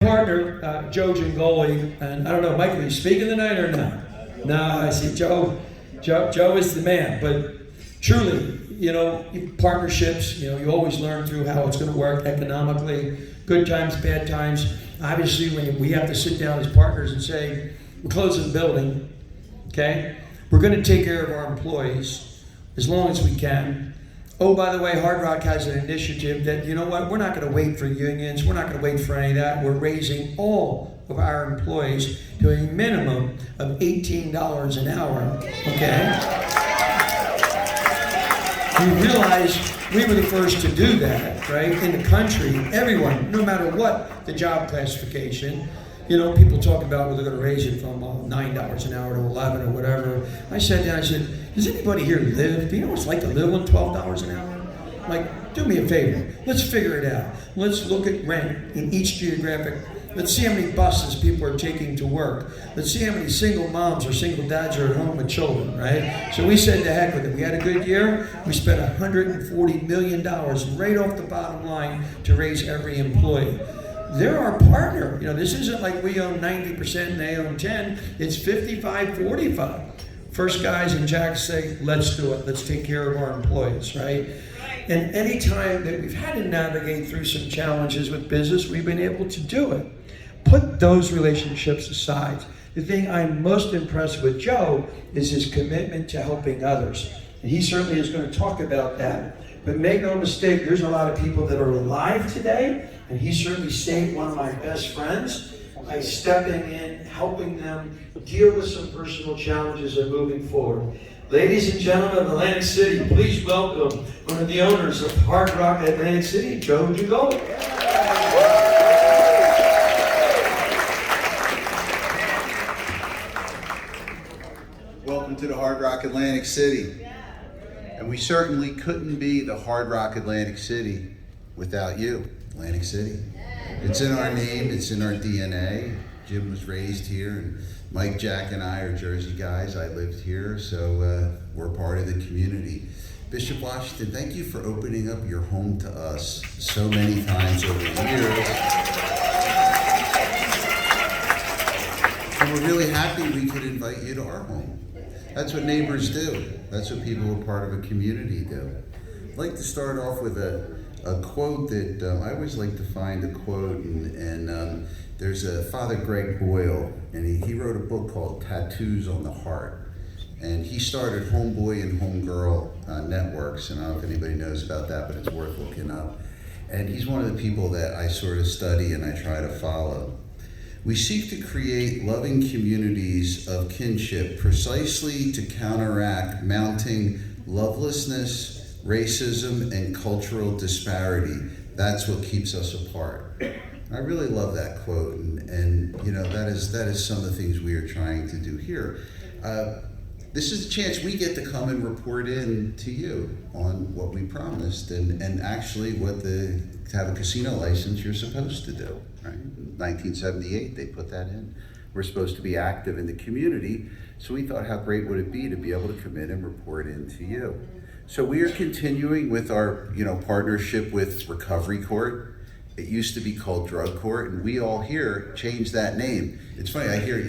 Partner, Joe Jingoli, and I don't know, Michael, are you speaking tonight or not? No, I see Joe is the man, but truly, partnerships, you always learn through how it's going to work economically, good times, bad times. Obviously, when we have to sit down as partners and say, we're closing the building, okay? We're going to take care of our employees as long as we can. Oh, by the way, Hard Rock has an initiative that, you know what, we're not going to wait for unions. We're not going to wait for any of that. We're raising all of our employees to a minimum of $18 an hour, okay? You realize we were the first to do that, right? In the country, everyone, no matter what the job classification. People talk about, well, they're going to raise it from $9 an hour to 11 or whatever. I sat down and said, does anybody here live? Do you know what it's like to live on $12 an hour? Like, do me a favor. Let's figure it out. Let's look at rent in each geographic. Let's see how many buses people are taking to work. Let's see how many single moms or single dads are at home with children, right? So we said to heck with it. We had a good year. We spent $140 million right off the bottom line to raise every employee. They're our partner. This isn't like we own 90% and they own 10. It's 55-45. First guys and Jacks say, let's do it. Let's take care of our employees, right? And any time that we've had to navigate through some challenges with business, we've been able to do it. Put those relationships aside. The thing I'm most impressed with Joe is his commitment to helping others. And he certainly is going to talk about that. But make no mistake, there's a lot of people that are alive today, and he certainly stayed one of my best friends by stepping in, helping them deal with some personal challenges and moving forward. Ladies and gentlemen of Atlantic City, please welcome one of the owners of Hard Rock Atlantic City, Joe Jingoli. Welcome to the Hard Rock Atlantic City. And we certainly couldn't be the Hard Rock Atlantic City without you, Atlantic City. It's in our name, it's in our DNA. Jim was raised here, and Mike, Jack, and I are Jersey guys. I lived here, so we're part of the community. Bishop Washington, thank you for opening up your home to us so many times over the years. And we're really happy we could invite you to our home. That's what neighbors do. That's what people who are part of a community do. I'd like to start off with a quote that I always like to find a quote, and there's a Father Greg Boyle, and he wrote a book called Tattoos on the Heart. And he started Homeboy and Homegirl networks, and I don't know if anybody knows about that, but it's worth looking up. And he's one of the people that I sort of study and I try to follow. We seek to create loving communities of kinship precisely to counteract mounting lovelessness, racism, and cultural disparity. That's what keeps us apart. I really love that quote, and that is some of the things we are trying to do here. This is a chance we get to come and report in to you on what we promised and actually to have a casino license you're supposed to do, right? In 1978, they put that in. We're supposed to be active in the community, so we thought how great would it be to be able to come in and report in to you. So we are continuing with our partnership with Recovery Court. It used to be called Drug Court, and we all here changed that name. It's funny, I hear,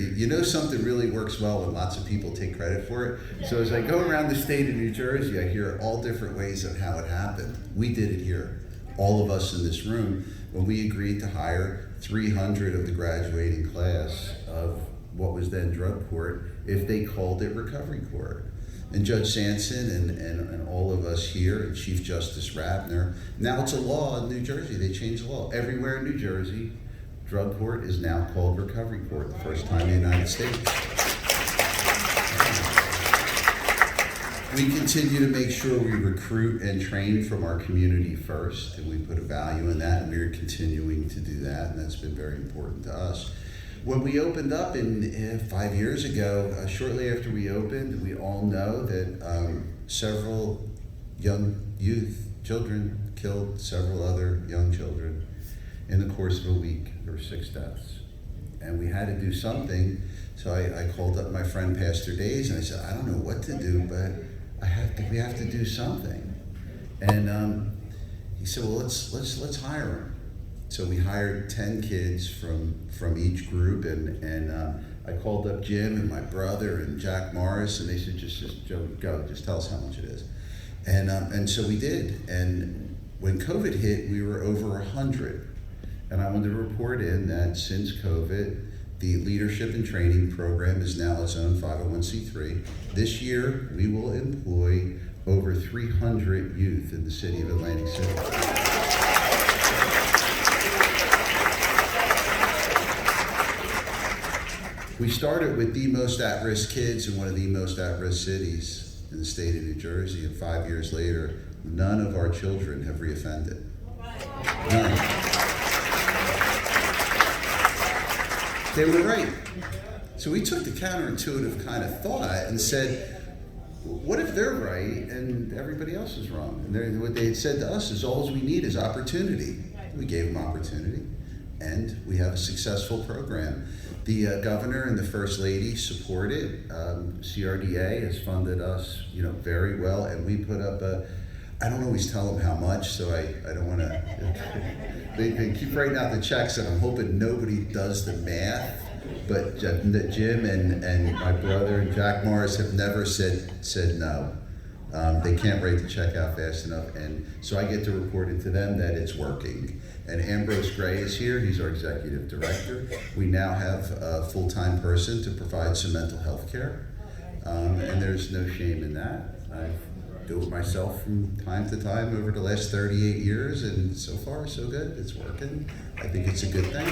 something really works well when lots of people take credit for it. So as I go around the state of New Jersey, I hear all different ways of how it happened. We did it here, all of us in this room, when we agreed to hire 300 of the graduating class of what was then Drug Court, if they called it Recovery Court. And Judge Sanson and all of us here, and Chief Justice Rabner, now it's a law in New Jersey. They changed the law. Everywhere in New Jersey, Drug Court is now called Recovery Court, the first time in the United States. We continue to make sure we recruit and train from our community first, and we put a value in that, and we're continuing to do that, and that's been very important to us. When we opened up 5 years ago, shortly after we opened, we all know that several children killed several other young children in the course of a week. There were 6 deaths. And we had to do something, so I called up my friend Pastor Days and I said, I don't know what to do, but we have to do something. And he said, well, let's hire him. So we hired 10 kids from each group, and I called up Jim and my brother and Jack Morris, and they said, just Joe, go, just tell us how much it is. And so we did. And when COVID hit, we were over 100. And I wanted to report in that since COVID, the Leadership and Training Program is now its own 501c3. This year, we will employ over 300 youth in the city of Atlantic City. We started with the most at-risk kids in one of the most at-risk cities in the state of New Jersey, and 5 years later, none of our children have reoffended. None. They were right. So we took the counterintuitive kind of thought and said, what if they're right and everybody else is wrong? And what they had said to us is, all we need is opportunity. We gave them opportunity, and we have a successful program. The governor and the first lady support it. CRDA has funded us, very well, and we put up I don't always tell them how much, so I don't want to. They keep writing out the checks, and I'm hoping nobody does the math. But Jim and my brother and Jack Morris have never said no. They can't write the check out fast enough, and so I get to report it to them that it's working. And Ambrose Gray is here. He's our executive director. We now have a full-time person to provide some mental health care, and there's no shame in that. I do it myself from time to time over the last 38 years, and so far so good. It's working. I think it's a good thing.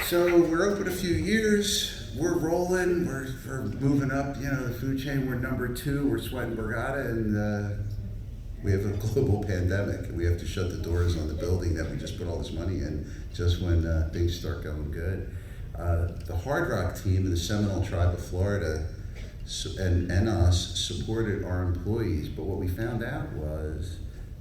So we're open a few years. We're rolling. We're moving up. The food chain. We're number 2. We're sweating Borgata, and we have a global pandemic, and we have to shut the doors on the building that we just put all this money in just when things start going good. The Hard Rock team of the Seminole Tribe of Florida and us supported our employees, but what we found out was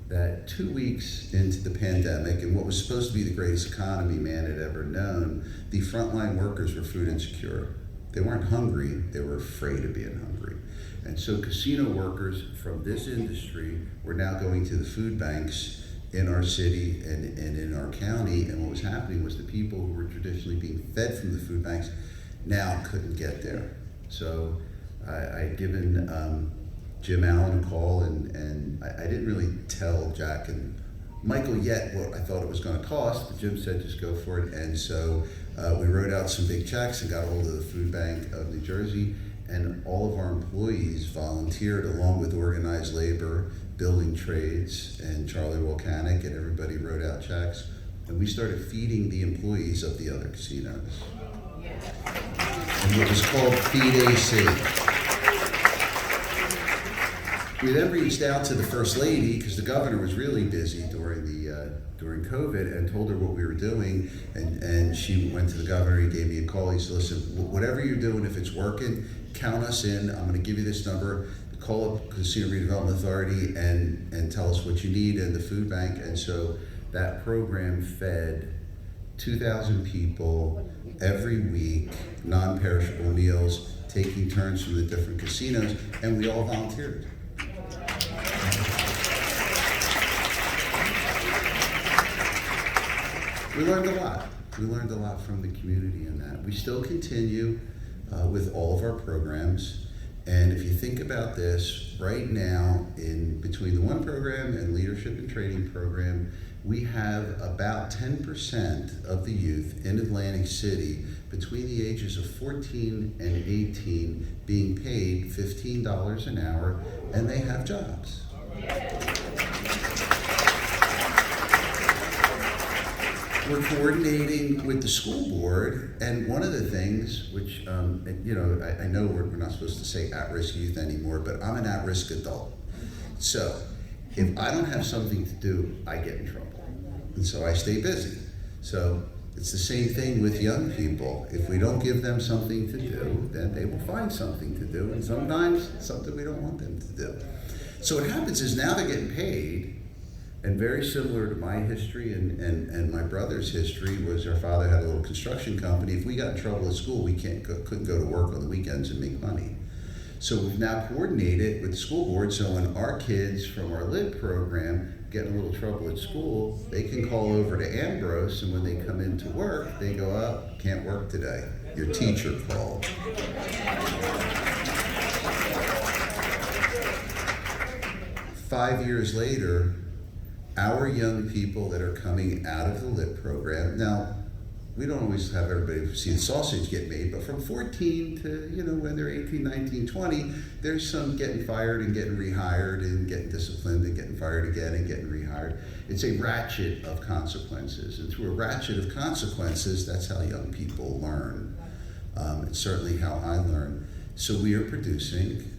that 2 weeks into the pandemic, and what was supposed to be the greatest economy man had ever known, the frontline workers were food insecure. They weren't hungry, they were afraid of being hungry. And so casino workers from this industry were now going to the food banks in our city and in our county, and what was happening was the people who were traditionally being fed from the food banks now couldn't get there. So I'd given Jim Allen a call, and I didn't really tell Jack and Michael yet what I thought it was going to cost, but Jim said just go for it. And so we wrote out some big checks and got a hold of the Food Bank of New Jersey, and all of our employees volunteered along with organized labor, building trades, and Charlie Volcanic, and everybody wrote out checks, and we started feeding the employees of the other casinos. And what was called Feed AC. We then reached out to the First Lady, because the governor was really busy during COVID, and told her what we were doing, and she went to the governor. He gave me a call. He said, listen, whatever you're doing, if it's working, count us in. I'm going to give you this number. Call up Casino Redevelopment Authority and tell us what you need, and the food bank. And so that program fed 2,000 people every week, non-perishable meals, taking turns from the different casinos, and we all volunteered. We learned a lot. We learned a lot from the community in that. We still continue with all of our programs. And if you think about this, right now, in between the one program and Leadership and Training program, we have about 10% of the youth in Atlantic City between the ages of 14 and 18 being paid $15 an hour, and they have jobs. We're coordinating with the school board, and one of the things, which, I know we're not supposed to say at-risk youth anymore, but I'm an at-risk adult. So if I don't have something to do, I get in trouble. And so I stay busy. So it's the same thing with young people. If we don't give them something to do, then they will find something to do, and sometimes it's something we don't want them to do. So what happens is now they're getting paid. And very similar to my history and my brother's history was our father had a little construction company. If we got in trouble at school, we couldn't go to work on the weekends and make money. So we've now coordinated with the school board, so when our kids from our lit program get in a little trouble at school, they can call over to Ambrose, and when they come into work, they go, oh, can't work today. Your teacher called. 5 years later, our young people that are coming out of the lit program, now, we don't always have everybody see the sausage get made, but from 14 to, when they're 18, 19, 20, there's some getting fired and getting rehired and getting disciplined and getting fired again and getting rehired. It's a ratchet of consequences. And through a ratchet of consequences, that's how young people learn. It's certainly how I learn. So we are producing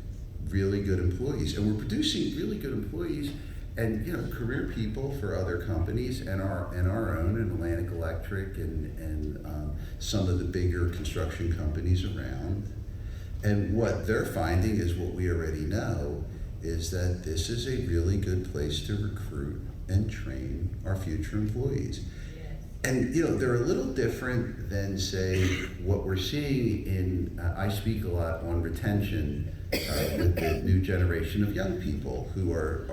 really good employees. And we're producing really good employees and career people for other companies and our own, and Atlantic Electric and some of the bigger construction companies around. And what they're finding is what we already know, is that this is a really good place to recruit and train our future employees. And they're a little different than, say, what we're seeing in, I speak a lot on retention with the new generation of young people who are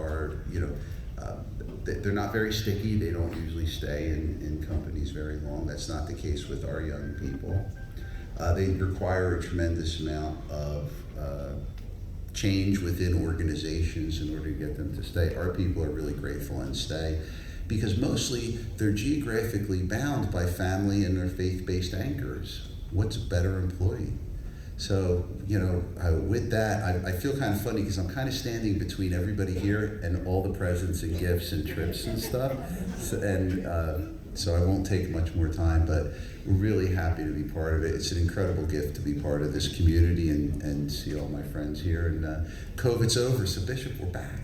they're not very sticky. They don't usually stay in companies very long. That's not the case with our young people. They require a tremendous amount of change within organizations in order to get them to stay. Our people are really grateful and stay, because mostly they're geographically bound by family and their faith-based anchors. What's a better employee? So, with that, I feel kind of funny because I'm kind of standing between everybody here and all the presents and gifts and trips and stuff. So I won't take much more time, but we're really happy to be part of it. It's an incredible gift to be part of this community and see all my friends here. And COVID's over, so Bishop, we're back.